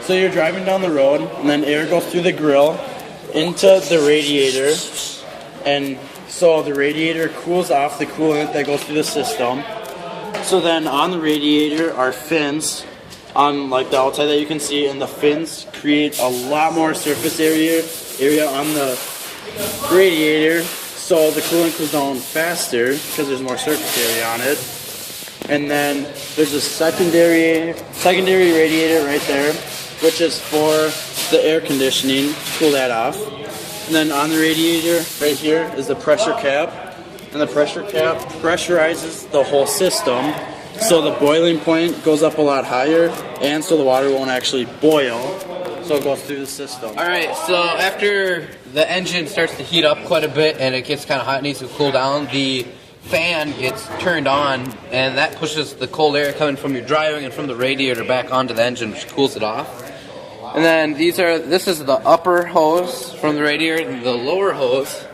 So you're driving down the road, and then air goes through the grill into the radiator, and so the radiator cools off the coolant that goes through the system. So then on the radiator are fins on like the outside that you can see, and the fins create a lot more surface area on the radiator, so the coolant cools down faster because there's more surface area on it. And then there's a secondary radiator right there, which is for the air conditioning, to cool that off. And then on the radiator right here is the pressure cap, and the pressure cap pressurizes the whole system, so the boiling point goes up a lot higher, and so the water won't actually boil, so it goes through the system. Alright, so after the engine starts to heat up quite a bit and it gets kind of hot and needs to cool down, the fan gets turned on, and that pushes the cold air coming from your driving and from the radiator back onto the engine, which cools it off. And then this is the upper hose from the radiator, and the lower hose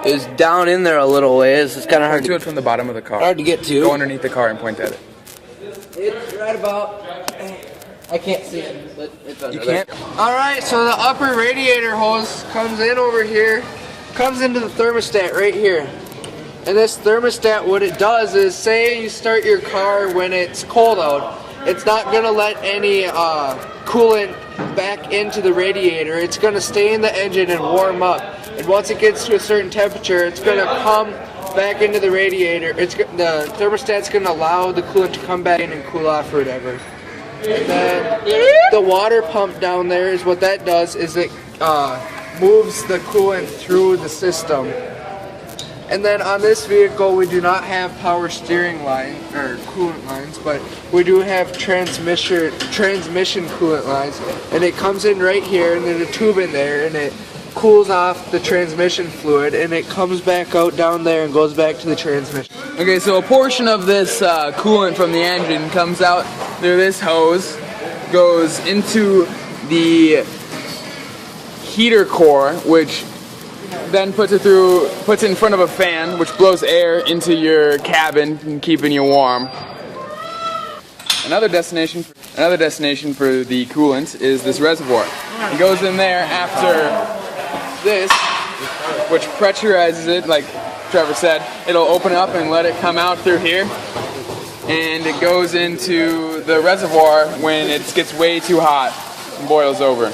is down in there a little ways. It's kind of hard to do it from the bottom of the car. Hard to get to. Go underneath the car and point at it. It's right about. I can't see it, but it's under You can't? there. Alright, so the upper radiator hose comes in over here, comes into the thermostat right here. And this thermostat, what it does is, say you start your car when it's cold out, it's not going to let any coolant back into the radiator. It's going to stay in the engine and warm up. And once it gets to a certain temperature, it's going to come back into the radiator. The thermostat's going to allow the coolant to come back in and cool off or whatever. And then the water pump down there is what that does, is it moves the coolant through the system. And then on this vehicle, we do not have power steering line or coolant lines, but we do have transmission coolant lines, and it comes in right here, and there's a tube in there, and it cools off the transmission fluid, and it comes back out down there and goes back to the transmission. Okay, so a portion of this coolant from the engine comes out through this hose, goes into the heater core, which then puts it in front of a fan, which blows air into your cabin and keeping you warm. Another destination for the coolant is this reservoir. It goes in there after this, which pressurizes it, like Trevor said. It'll open up and let it come out through here, and it goes into the reservoir when it gets way too hot and boils over.